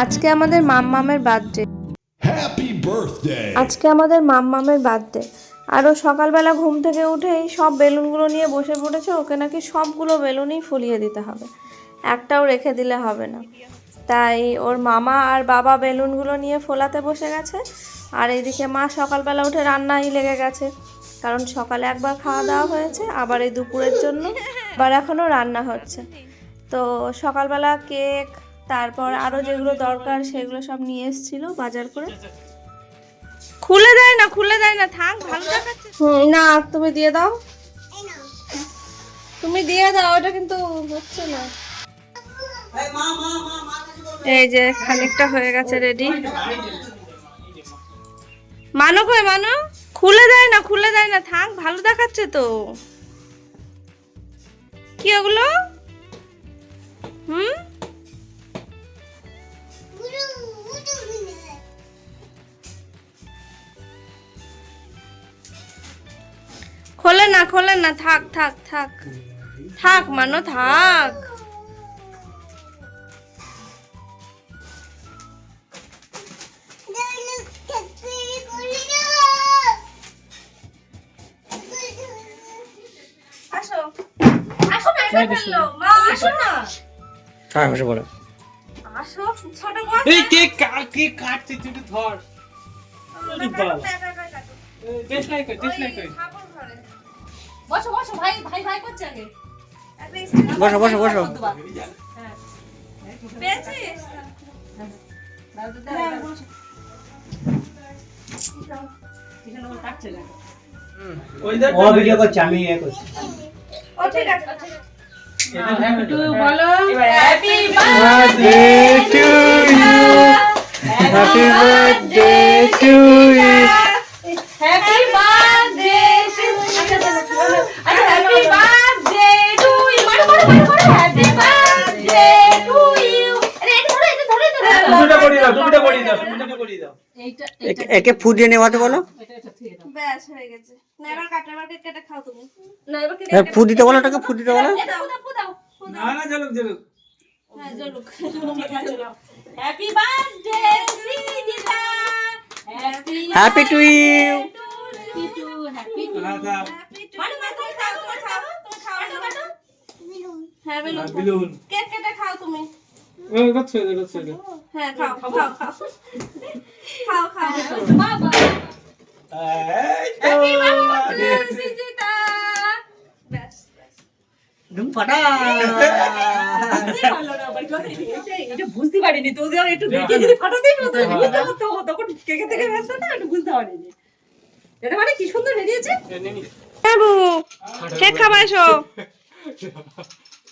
আজকে আমাদের মাম্মামের বার্থডে। আরও সকালবেলা ঘুম থেকে উঠেই সব বেলুনগুলো নিয়ে বসে পড়েছে। ওকে নাকি সবগুলো বেলুনই ফুলিয়ে দিতে হবে, একটাও রেখে দিলে হবে না। তাই ওর মামা আর বাবা বেলুনগুলো নিয়ে ফোলাতে বসে গেছে। আর এইদিকে মা সকালবেলা উঠে রান্নাই লেগে গেছে, কারণ সকালে একবার খাওয়া দাওয়া হয়েছে, আবার এই দুপুরের জন্য আবার এখনও রান্না হচ্ছে। তো সকালবেলা কেক, তারপর আরও যেগুলো দরকার সেগুলো সব নিয়ে এসেছিলো বাজার করে। খুলে দেয় না, থাক, ভালো দেখাচ্ছে। না, তুমি দিয়ে দাও, ওটা কিন্তু হচ্ছে না। এই যে খানিকটা হয়ে গেছে রেডি। মানো কই, মানো, খুলে দেয় না, থাক, ভালো দেখাচ্ছে তো। কি ওগুলো? খোলে না, থাক মানো, থাক। বসো। ও ভিডিও করছে, আমি ইয়ে করছি। ও ঠিক আছে। বলো happy birthday to you, happy birthday to you, happy birthday happy birthday to you, happy birthday to you. দুটো করিয়ে দাও। একে ফুটিয়ে নেওয়াতে বলো। ব্যাস হয়ে গেছে। না এবার কাটা কেটে খাও তুমি। না এবার ফুট দিতে বলো, ওটাকে ফুট দিতে বলো। না জ্বলুক। হ্যাঁ জ্বলুক। Happy birthday Srijita, happy to you. Happy to মানে মাথায় খাও, তুমি খাও না। হ্যাঁ বেলুন কেক কেটে খাও তুমি। হ্যাঁ খাও। বাবা হ্যাপি বার্থডে শ্রীজিতা। ব্যাস বুঝতে পারিনি তো, একটু দেখে যদি ফাটাতেই হতো তখন কেকে থেকে ব্যস্ত না, একটু বুঝতে পারিনি। এটা মানে কি সুন্দর বেরিয়েছে। বাবু কেক খাবা এসো।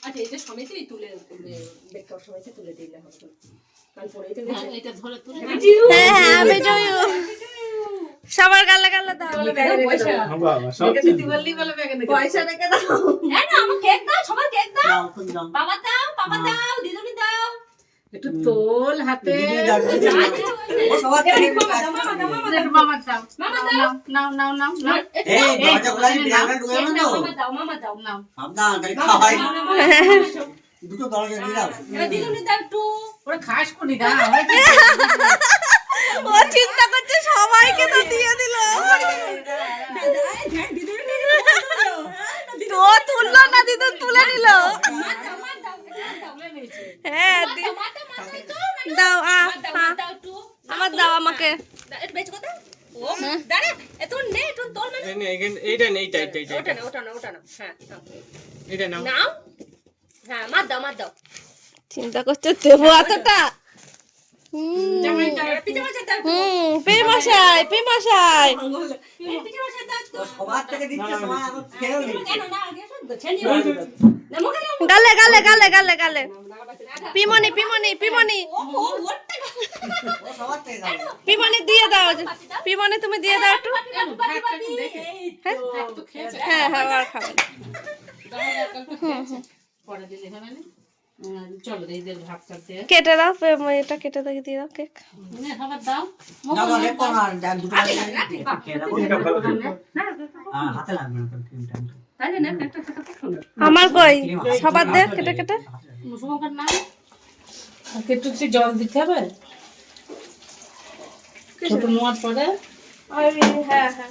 আচ্ছা এটা সমেতই তুলে দেখতে সমেতই তুলে দিলে হবে, কারণ পরেই তো এটা ধরে তুলে। হ্যাঁ আমি জয়ু। সবার গালে দাও। পয়সা রেখে দাও। হ্যাঁ না, আমার কেক দাও, সবার কেক দাও। বাবা দাও, দিদুনি দাও। একটু তোল হাতে। সবার কেক মামা দাও। নাও। এই দরজা খোলা আছে, বিড়ালটা ঢুকে গেল তো। মামা দাও। নাও। সাবধান, তাই খাওয়াই। দুটো দরজা দিয়ে দাও। এবার দিদুনি দাও একটু। ওরা খাস কোনি দাও। ও চিন্তা করছে সবাইকে তো দিয়ে দিল। তো তুললো না, দিদুন তুলে নিল। হ্যাঁ দাও, আমার দাও আমাকে। চিন্তা করছে দেবো এতটা। পেমশাই সবার থেকে দিচ্ছে, সবার আগে খেয়েও নিচ্ছে। গালে পিমনি ও সবার থেকে দাও। পিমনি দিয়ে দাও, পিমনি তুমি দিয়ে দাও একটু। হ্যাঁ আর খাবেন। চলো এইদের ভাত করতে কেটে দাও, এটা কেটে দিয়ে দাও কেক। খাবার দাও। না রে কোন আর দুটো খেয়ে দাও। হাতে লাগবে না ক্রিমটা। তাই না, একটা ছোট সুন্দর। আমার কই সবার দে কেটে। মুসলমানকার নাম একটু কি জল দিতে হবে ছোট নোয়ার পরে হ্যাঁ হ্যাঁ